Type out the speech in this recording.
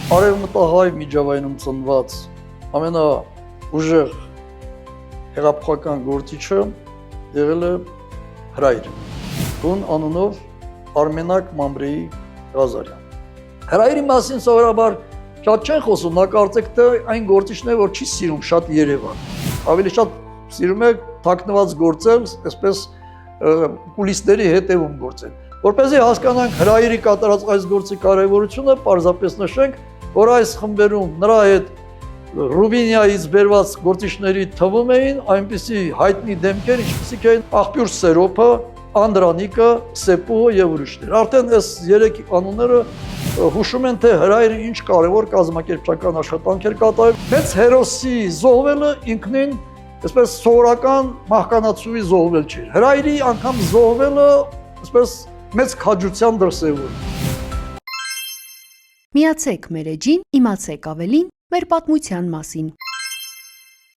Արևմտահայ միջավայրում ծնված ամենաուժեղ հեղափոխական գործիչը եղել է Հրայր, ում անունով Արմենակ Մամրեի Ղազարյան։ Հրայրի մասին սովորաբար շատ չեն խոսում, նա կարծեք թե այն գործիչն է, որ չի սիրում շատ Երևան։ Ավելի շատ սիրում է թաքնված գործել, այսպես կուլիսների հետևում գործել։ Որպեսզի հասկանանք Հրայրի կատարած այս գործի կարևորությունը, պարզապես նշենք, որ այս խմբերում նրա հետ Ռուբինիայից բերված գործիչների թվում էին այնպիսի հայտնի դեմքեր, ինչպիսիք էին Աղբյուր Սերոփը, Անդրանիկը, Սեպուհը եւ ուրիշներ։ Արդեն այս երեք անունները հուշում են, թե Հրայրը ինչ կարևոր կազմակերպչական աշխատանք էր կատարել։ Մեծ հերոսի զոհվելը ինքնին այսպես սովորական մահկանացուի զոհվել չէր։ Հրայրի անգամ զոհվելը այսպես մեծ քաջության դրսևոր։ Միացեք մեր էջին, իմացեք ավելին մեր պատմության մասին։